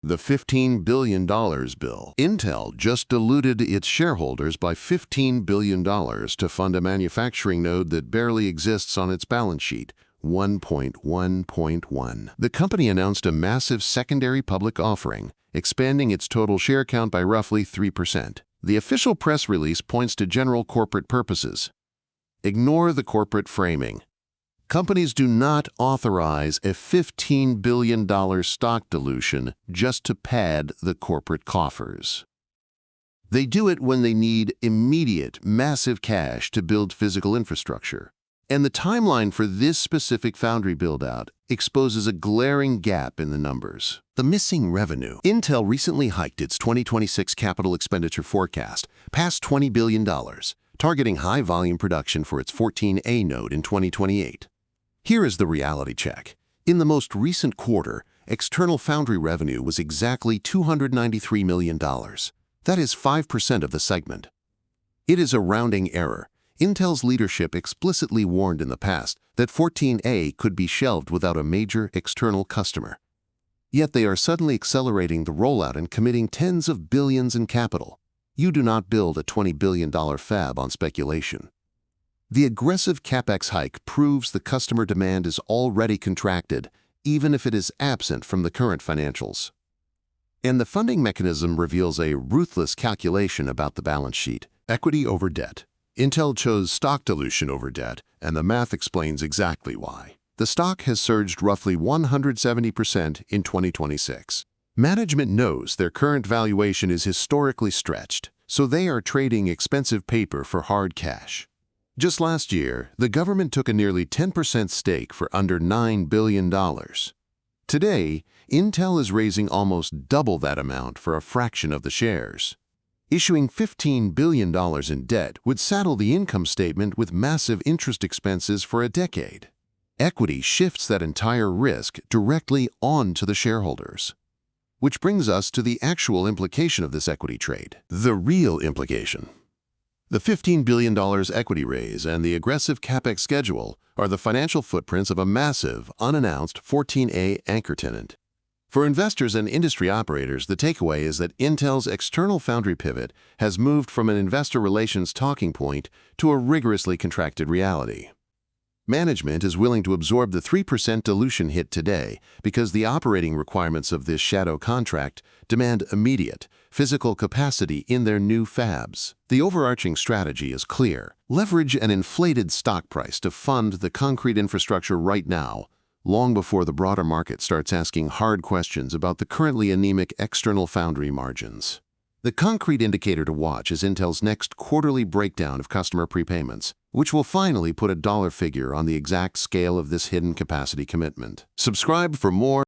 The $15 billion bill. Intel just diluted its shareholders by $15 billion to fund a manufacturing node that barely exists on its balance sheet, 1.1.1. The company announced a massive secondary public offering, expanding its total share count by roughly 3%. The official press release points to general corporate purposes. Ignore the corporate framing. Companies do not authorize a $15 billion stock dilution just to pad the corporate coffers. They do it when they need immediate, massive cash to build physical infrastructure. And the timeline for this specific Foundry build-out exposes a glaring gap in the numbers. The missing revenue. Intel recently hiked its 2026 capital expenditure forecast past $20 billion, targeting high-volume production for its 14A node in 2028. Here is the reality check. In the most recent quarter, external Foundry revenue was exactly $293 million. That is 5% of the segment. It is a rounding error. Intel's leadership explicitly warned in the past that 14A could be shelved without a major external customer. Yet they are suddenly accelerating the rollout and committing tens of billions in capital. You do not build a $20 billion fab on speculation. The aggressive CapEx hike proves the customer demand is already contracted, even if it is absent from the current financials. And the funding mechanism reveals a ruthless calculation about the balance sheet. Equity over debt. Intel chose stock dilution over debt, and the math explains exactly why. The stock has surged roughly 170% in 2026. Management knows their current valuation is historically stretched, so they are trading expensive paper for hard cash. Just last year, the government took a nearly 10% stake for under $9 billion. Today, Intel is raising almost double that amount for a fraction of the shares. Issuing $15 billion in debt would saddle the income statement with massive interest expenses for a decade. Equity shifts that entire risk directly onto the shareholders. Which brings us to the actual implication of this equity trade. The real implication. The $15 billion equity raise and the aggressive CapEx schedule are the financial footprints of a massive, unannounced 14A anchor tenant. For investors and industry operators, the takeaway is that Intel's external Foundry pivot has moved from an investor relations talking point to a rigorously contracted reality. Management is willing to absorb the 3% dilution hit today because the operating requirements of this shadow contract demand immediate, physical capacity in their new fabs. The overarching strategy is clear. Leverage an inflated stock price to fund the concrete infrastructure right now, long before the broader market starts asking hard questions about the currently anemic external Foundry margins. The concrete indicator to watch is Intel's next quarterly breakdown of customer prepayments, which will finally put a dollar figure on the exact scale of this hidden capacity commitment. Subscribe for more